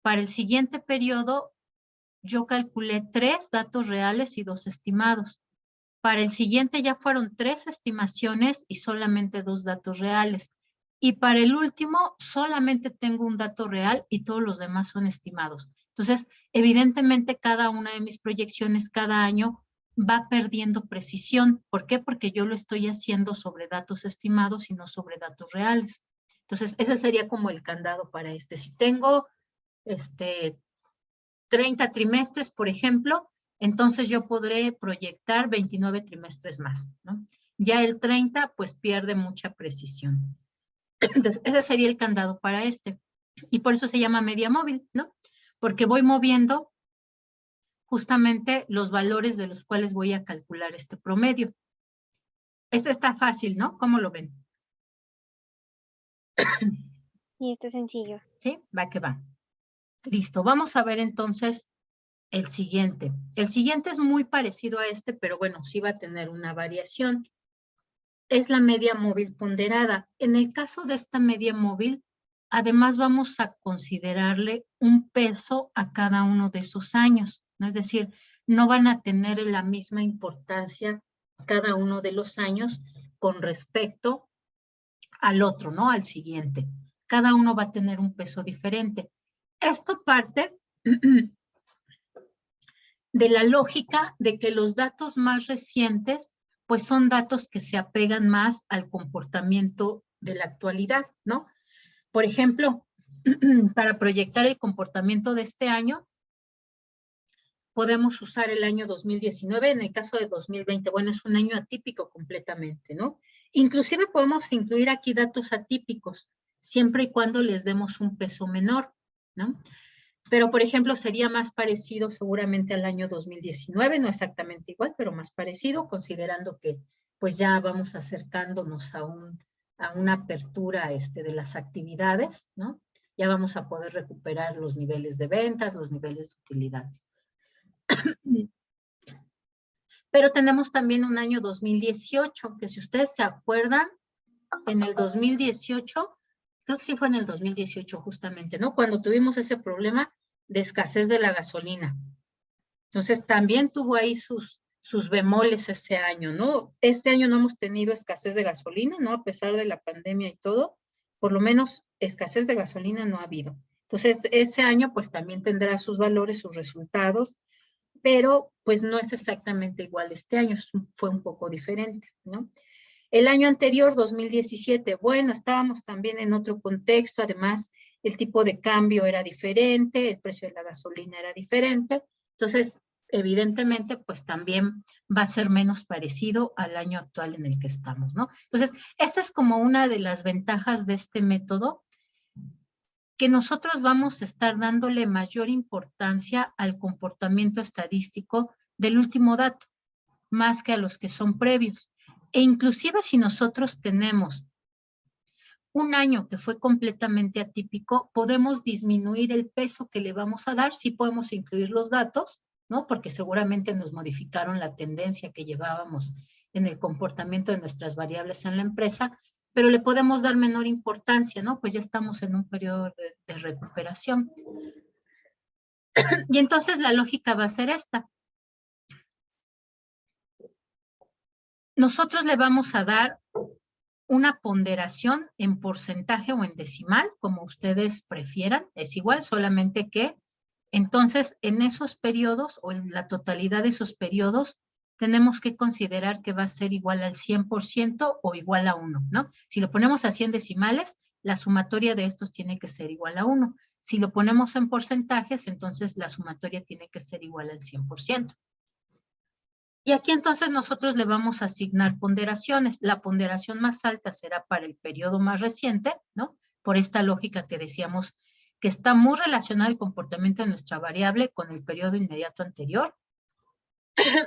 Para el siguiente periodo, yo calculé 3 datos reales y 2 estimados. Para el siguiente ya fueron 3 estimaciones y solamente 2 datos reales. Y para el último, solamente tengo un dato real y todos los demás son estimados. Entonces, evidentemente, cada una de mis proyecciones cada año va perdiendo precisión. ¿Por qué? Porque yo lo estoy haciendo sobre datos estimados y no sobre datos reales. Entonces, ese sería como el candado para este. Si tengo 30 trimestres, por ejemplo, entonces yo podré proyectar 29 trimestres más, ¿no? Ya el 30, pues pierde mucha precisión. Entonces, ese sería el candado para este. Y por eso se llama media móvil, ¿no? Porque voy moviendo justamente los valores de los cuales voy a calcular este promedio. Este está fácil, ¿no? ¿Cómo lo ven? Y este sencillo. ¿Sí? Va que va. Listo, vamos a ver entonces el siguiente. El siguiente es muy parecido a este, pero bueno, sí va a tener una variación. Es la media móvil ponderada. En el caso de esta media móvil, además vamos a considerarle un peso a cada uno de esos años, ¿no? Es decir, no van a tener la misma importancia cada uno de los años con respecto al otro, ¿no? Al siguiente. Cada uno va a tener un peso diferente. Esto parte de la lógica de que los datos más recientes, pues son datos que se apegan más al comportamiento de la actualidad, ¿no? Por ejemplo, para proyectar el comportamiento de este año, podemos usar el año 2019, en el caso de 2020, bueno, es un año atípico completamente, ¿no? Inclusive podemos incluir aquí datos atípicos, siempre y cuando les demos un peso menor, ¿no? Pero, por ejemplo, sería más parecido seguramente al año 2019, no exactamente igual, pero más parecido, considerando que pues ya vamos acercándonos a una apertura de las actividades, ¿no? Ya vamos a poder recuperar los niveles de ventas, los niveles de utilidades. Pero tenemos también un año 2018, que si ustedes se acuerdan, en el 2018, creo que sí fue en el 2018 justamente, ¿no? Cuando tuvimos ese problema de escasez de la gasolina. Entonces también tuvo ahí sus bemoles ese año, ¿no? Este año no hemos tenido escasez de gasolina, ¿no? A pesar de la pandemia y todo, por lo menos escasez de gasolina no ha habido. Entonces ese año pues también tendrá sus valores, sus resultados, pero pues no es exactamente igual este año, fue un poco diferente, ¿no? El año anterior, 2017, bueno, estábamos también en otro contexto, además el tipo de cambio era diferente, el precio de la gasolina era diferente, entonces evidentemente pues también va a ser menos parecido al año actual en el que estamos, ¿no? Entonces, esta es como una de las ventajas de este método, que nosotros vamos a estar dándole mayor importancia al comportamiento estadístico del último dato, más que a los que son previos. E inclusive si nosotros tenemos un año que fue completamente atípico, podemos disminuir el peso que le vamos a dar, sí podemos incluir los datos, ¿no? Porque seguramente nos modificaron la tendencia que llevábamos en el comportamiento de nuestras variables en la empresa, pero le podemos dar menor importancia, ¿no? Pues ya estamos en un periodo de recuperación. Y entonces la lógica va a ser esta. Nosotros le vamos a dar una ponderación en porcentaje o en decimal, como ustedes prefieran, es igual, solamente que Entonces, en esos periodos o en la totalidad de esos periodos, tenemos que considerar que va a ser igual al 100% o igual a 1, ¿no? Si lo ponemos a 100 decimales, la sumatoria de estos tiene que ser igual a 1. Si lo ponemos en porcentajes, entonces la sumatoria tiene que ser igual al 100%. Y aquí entonces nosotros le vamos a asignar ponderaciones. La ponderación más alta será para el periodo más reciente, ¿no? Por esta lógica que decíamos que está muy relacionado el comportamiento de nuestra variable con el periodo inmediato anterior.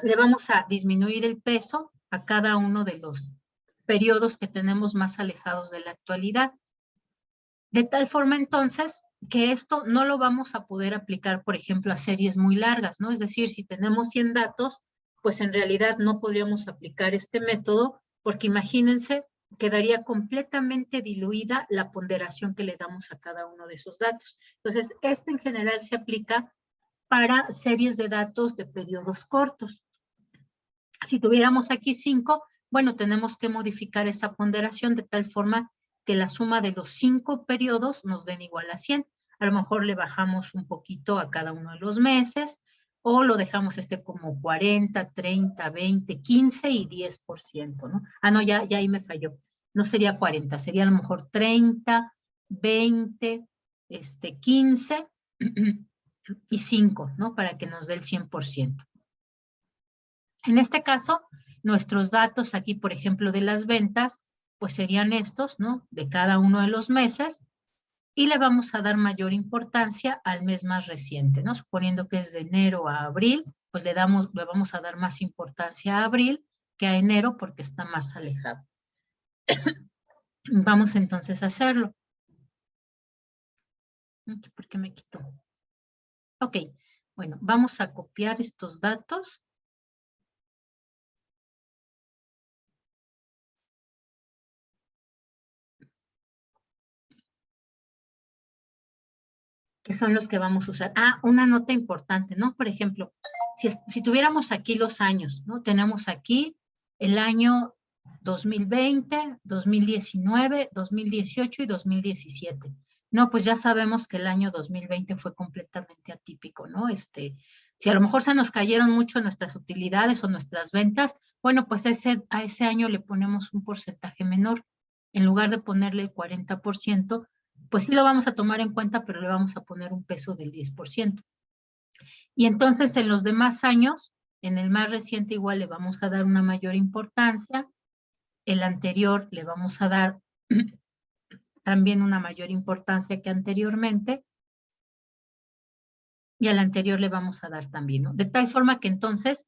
Le vamos a disminuir el peso a cada uno de los periodos que tenemos más alejados de la actualidad. De tal forma entonces que esto no lo vamos a poder aplicar, por ejemplo, a series muy largas, ¿no? Es decir, si tenemos 100 datos, pues en realidad no podríamos aplicar este método porque imagínense, quedaría completamente diluida la ponderación que le damos a cada uno de esos datos. Entonces, este en general se aplica para series de datos de periodos cortos. Si tuviéramos aquí 5, bueno, tenemos que modificar esa ponderación de tal forma que la suma de los 5 periodos nos den igual a 100. A lo mejor le bajamos un poquito a cada uno de los meses, o lo dejamos como 40, 30, 20, 15 y 10%, ¿no? Ah, no, ya ahí me falló. No sería 40, sería a lo mejor 30, 20, 15 y 5, ¿no? Para que nos dé el 100%. En este caso, nuestros datos aquí, por ejemplo, de las ventas, pues serían estos, ¿no? De cada uno de los meses, y le vamos a dar mayor importancia al mes más reciente, ¿no? Suponiendo que es de enero a abril, pues le vamos a dar más importancia a abril que a enero porque está más alejado. Vamos entonces a hacerlo. ¿Por qué me quitó? Ok, bueno, vamos a copiar estos datos. Que son los que vamos a usar. Ah, una nota importante, ¿no? Por ejemplo, si tuviéramos aquí los años, ¿no? Tenemos aquí el año 2020, 2019, 2018 y 2017. No, pues ya sabemos que el año 2020 fue completamente atípico, ¿no? Si a lo mejor se nos cayeron mucho nuestras utilidades o nuestras ventas, bueno, pues a ese año le ponemos un porcentaje menor. En lugar de ponerle el 40%, pues sí lo vamos a tomar en cuenta, pero le vamos a poner un peso del 10%. Y entonces en los demás años, en el más reciente igual le vamos a dar una mayor importancia, el anterior le vamos a dar también una mayor importancia que anteriormente, y al anterior le vamos a dar también, ¿no? De tal forma que entonces,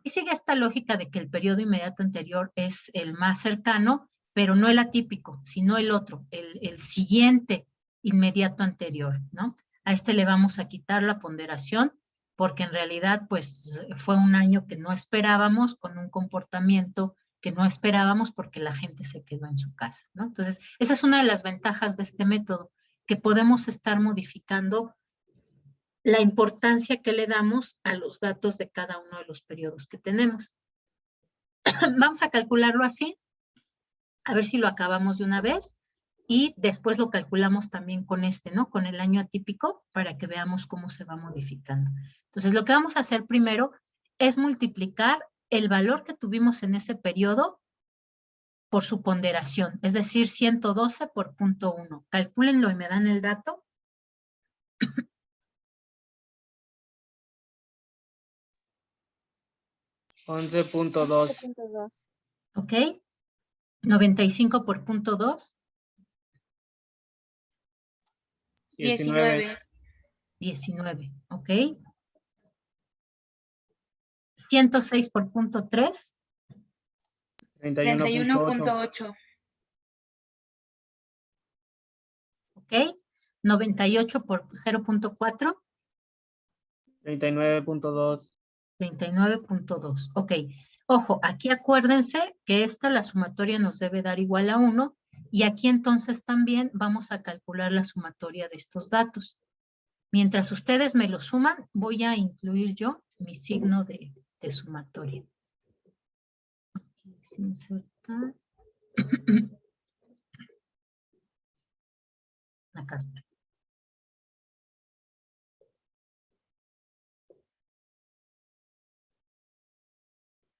y sigue esta lógica de que el periodo inmediato anterior es el más cercano, pero no el atípico, sino el otro, el siguiente inmediato anterior, ¿no? A este le vamos a quitar la ponderación, porque en realidad, pues, fue un año que no esperábamos, con un comportamiento que no esperábamos porque la gente se quedó en su casa, ¿no? Entonces, esa es una de las ventajas de este método, que podemos estar modificando la importancia que le damos a los datos de cada uno de los periodos que tenemos. Vamos a calcularlo así, a ver si lo acabamos de una vez, y después lo calculamos también con ¿no? Con el año atípico, para que veamos cómo se va modificando. Entonces, lo que vamos a hacer primero es multiplicar el valor que tuvimos en ese periodo por su ponderación, es decir, 112 por 0.1. Calcúlenlo y me dan el dato. 11.2. 11.2. ¿Ok? 95 por 0.2. 19. 19, ¿ok? 106 por 0.3. 31.8. 31.8. ¿Ok? 98 por 0.4. 39.2. 39.2. Ok. Ojo, aquí acuérdense que la sumatoria nos debe dar igual a 1, y aquí entonces también vamos a calcular la sumatoria de estos datos. Mientras ustedes me lo suman, voy a incluir yo mi signo de sumatoria. Aquí, sin insertar. Acá está.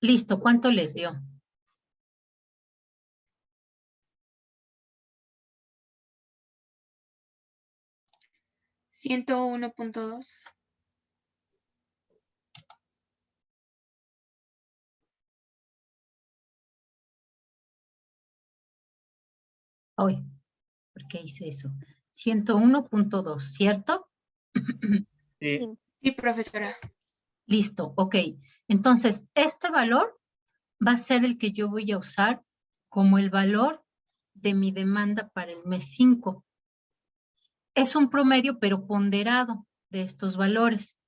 Listo, ¿cuánto les dio? $101.2. Hoy, ¿por qué hice eso? 101.2, ¿cierto? Sí. Sí, profesora. Listo, ok. Entonces, este valor va a ser el que yo voy a usar como el valor de mi demanda para el mes 5. Es un promedio, pero ponderado de estos valores.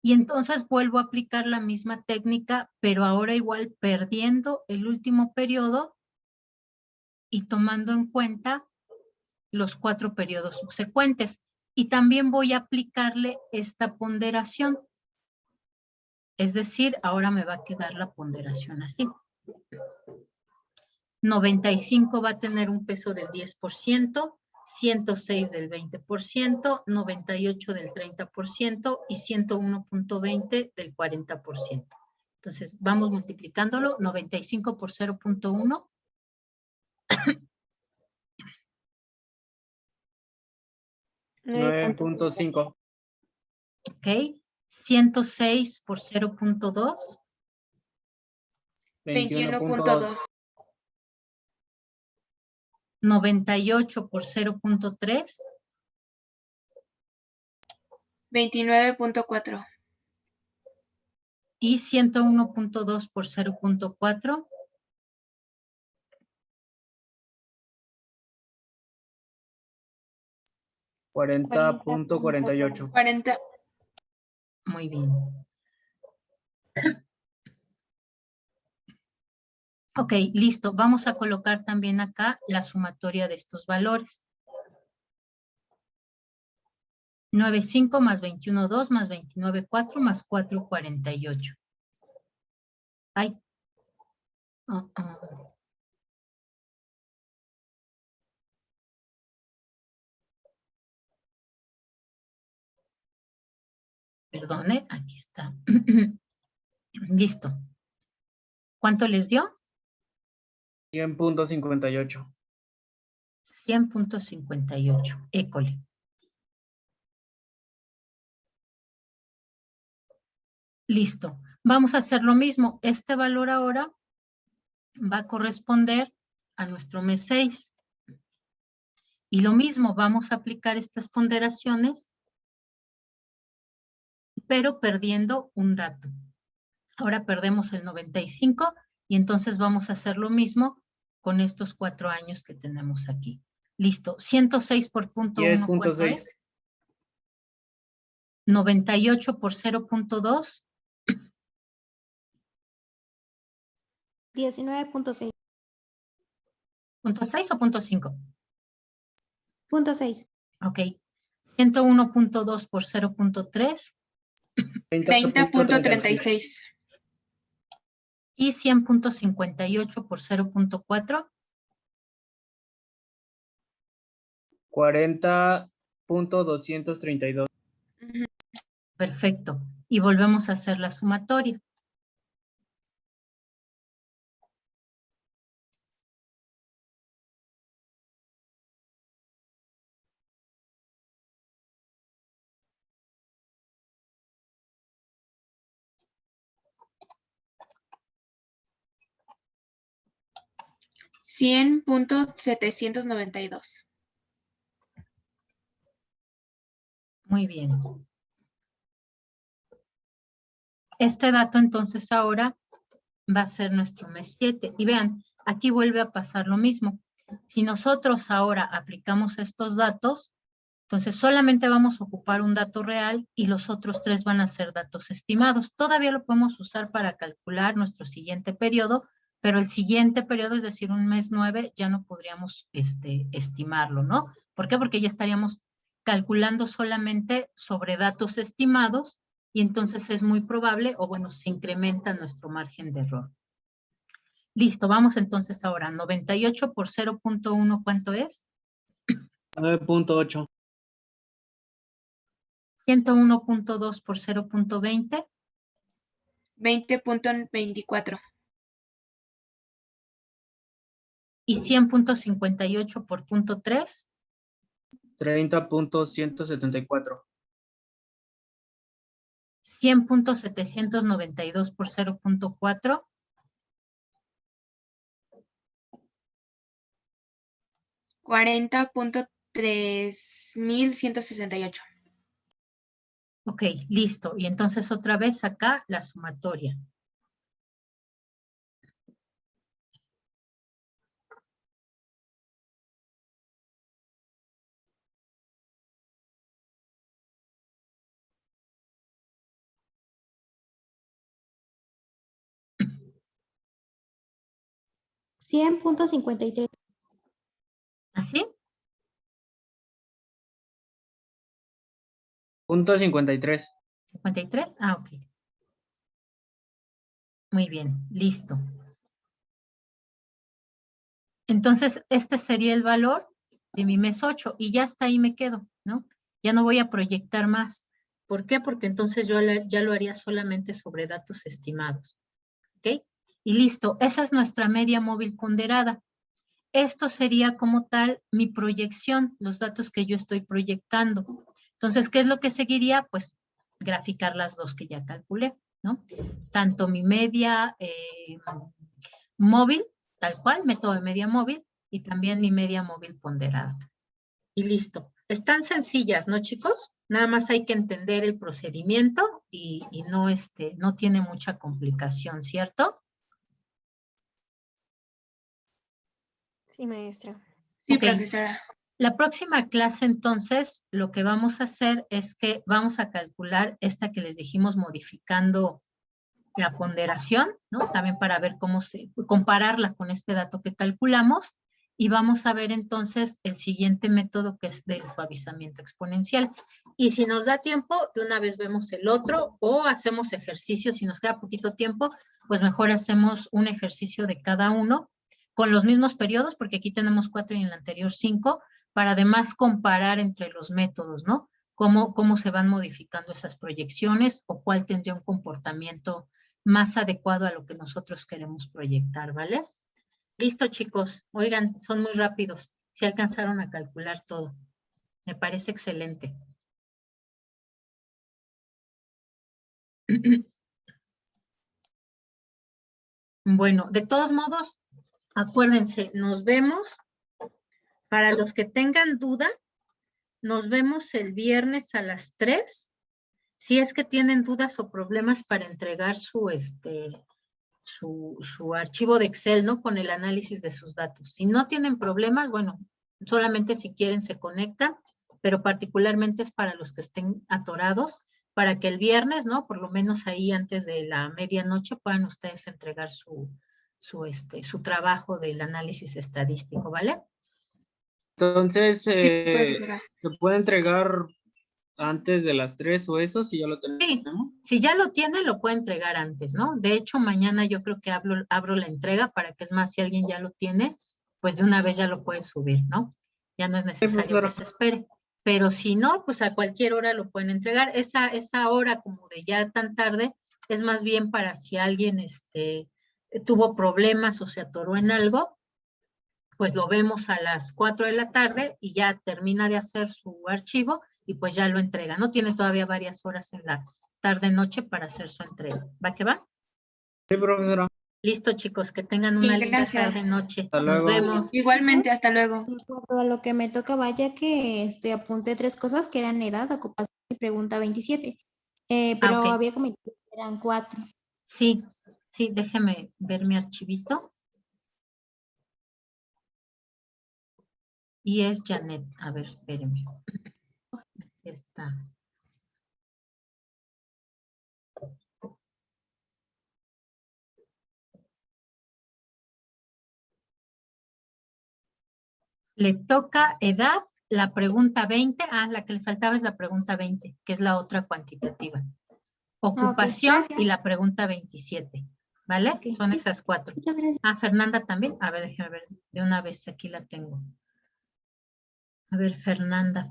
Y entonces vuelvo a aplicar la misma técnica, pero ahora igual perdiendo el último periodo y tomando en cuenta los 4 periodos subsecuentes. Y también voy a aplicarle esta ponderación. Es decir, ahora me va a quedar la ponderación así. 95 va a tener un peso del 10%, 106 del 20%, 98 del 30% y 101.20 del 40%. Entonces, vamos multiplicándolo, 95 por 0.1. 9.5. Ok. 106 por 0.2. 21.2. 98 por 0.3. 29.4. Y 101.2 por 0.4. 40.48. 40. Muy bien. Ok, listo. Vamos a colocar también acá la sumatoria de estos valores. 9,5 más 21,2 más 29,4 más 4,48. Ay. Perdone, aquí está. Listo. ¿Cuánto les dio? 100.58. 100.58. École. Listo. Vamos a hacer lo mismo. Este valor ahora va a corresponder a nuestro mes 6. Y lo mismo, vamos a aplicar estas ponderaciones, pero perdiendo un dato. Ahora perdemos el 95 y entonces vamos a hacer lo mismo con estos 4 años que tenemos aquí. Listo. 106 por punto 1, ¿cuánto es? 98 por 0.2. 19.6. ¿Punto 6 o punto 5? Punto 6. Ok. 101.2 por 0.3. 30.36. Y 100.58 por 0.4. 40.232. Perfecto. Y volvemos a hacer la sumatoria. $100.792. Muy bien. Este dato entonces ahora va a ser nuestro mes 7. Y vean, aquí vuelve a pasar lo mismo. Si nosotros ahora aplicamos estos datos, entonces solamente vamos a ocupar un dato real y los otros 3 van a ser datos estimados. Todavía lo podemos usar para calcular nuestro siguiente periodo, pero el siguiente periodo, es decir, un mes 9, ya no podríamos estimarlo, ¿no? ¿Por qué? Porque ya estaríamos calculando solamente sobre datos estimados y entonces es muy probable, o bueno, se incrementa nuestro margen de error. Listo, vamos entonces ahora. 98 por 0.1, ¿cuánto es? 9.8. 101.2 por 0.20. 20.24. Y 100.58 por punto 3. 30.174. 100.792 por 0.4. 40.3168. Ok, listo. Y entonces otra vez acá la sumatoria. $100.53. ¿Así? Punto 53. 53. Ah, ok. Muy bien, listo. Entonces, este sería el valor de mi mes 8 y ya hasta ahí me quedo, ¿no? Ya no voy a proyectar más. ¿Por qué? Porque entonces yo ya lo haría solamente sobre datos estimados. ¿Ok? Y listo, esa es nuestra media móvil ponderada. Esto sería como tal mi proyección, los datos que yo estoy proyectando. Entonces, ¿qué es lo que seguiría? Pues graficar las dos que ya calculé, ¿no? Tanto mi media móvil, tal cual, método de media móvil, y también mi media móvil ponderada. Y listo. Están sencillas, ¿no, chicos? Nada más hay que entender el procedimiento y no, no tiene mucha complicación, ¿cierto? Sí, maestra. Sí, Ok. profesora. La próxima clase, entonces, lo que vamos a hacer es que vamos a calcular esta que les dijimos modificando la ponderación, ¿no? También para ver compararla con este dato que calculamos. Y vamos a ver entonces el siguiente método que es del suavizamiento exponencial. Y si nos da tiempo, de una vez vemos el otro o hacemos ejercicios. Si nos queda poquito tiempo, pues mejor hacemos un ejercicio de cada uno con los mismos periodos, porque aquí tenemos 4 y en el anterior 5, para además comparar entre los métodos, ¿no? Cómo se van modificando esas proyecciones o cuál tendría un comportamiento más adecuado a lo que nosotros queremos proyectar, ¿vale? Listo, chicos. Oigan, son muy rápidos. Si alcanzaron a calcular todo. Me parece excelente. Bueno, de todos modos, acuérdense, nos vemos. Para los que tengan duda, nos vemos el viernes a las 3. Si es que tienen dudas o problemas para entregar su archivo de Excel, ¿no? Con el análisis de sus datos. Si no tienen problemas, bueno, solamente si quieren se conectan, pero particularmente es para los que estén atorados, para que el viernes, ¿no? Por lo menos ahí antes de la medianoche puedan ustedes entregar su trabajo del análisis estadístico, ¿vale? Entonces, Sí, profesora. ¿se puede entregar antes de las 3 o eso si ya lo tenemos? Sí, si ya lo tiene, lo puede entregar antes, ¿no? De hecho, mañana yo creo que abro la entrega para que, es más, si alguien ya lo tiene, pues de una vez ya lo puede subir, ¿no? Ya no es necesario que se espere. Pero si no, pues a cualquier hora lo pueden entregar. Esa hora como de ya tan tarde es más bien para si alguien tuvo problemas o se atoró en algo, pues lo vemos a las 4 de la tarde y ya termina de hacer su archivo y pues ya lo entrega. No tiene todavía varias horas en la tarde-noche para hacer su entrega. ¿Va que va? Sí, profesora. Listo, chicos, que tengan Sí, una linda gracias. tarde-noche. Hasta Nos luego. vemos. Igualmente, hasta luego. De acuerdo a lo que me toca, vaya que apunté 3 cosas que eran edad, ocupación y pregunta 27. Pero Ok. había comentado que eran 4. Sí, déjeme ver mi archivito. Y es Janet. A ver, espérenme. Aquí está. Le toca edad, la pregunta 20. Ah, la que le faltaba es la pregunta 20, que es la otra cuantitativa. Ocupación gracias. y la pregunta 27. ¿Vale? Ok, Son sí. esas 4. Muchas gracias. Ah, Fernanda también. A ver, déjame ver. De una vez aquí la tengo. A ver, Fernanda.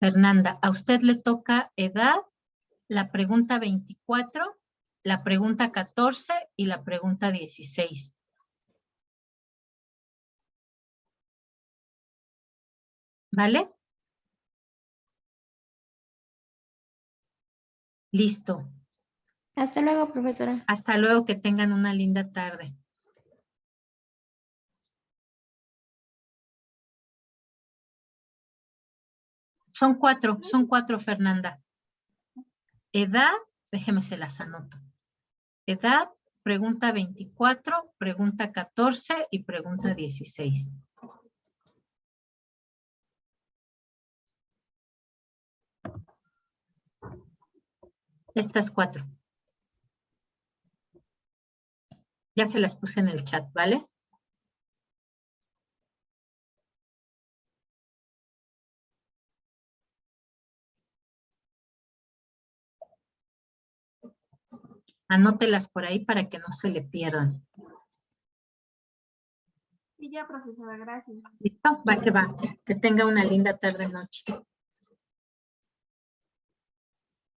Fernanda, a usted le toca edad, la pregunta 24, la pregunta 14 y la pregunta 16. ¿Vale? Listo. Hasta luego, profesora. Hasta luego, que tengan una linda tarde. Son cuatro, Fernanda. Edad, déjeme se las anoto. Edad, pregunta 24, pregunta 14 y pregunta 16. Estas 4. Ya se las puse en el chat, ¿vale? Anótelas por ahí para que no se le pierdan. Sí, ya, profesora, gracias. ¿Listo? Va que va. Que tenga una linda tarde-noche.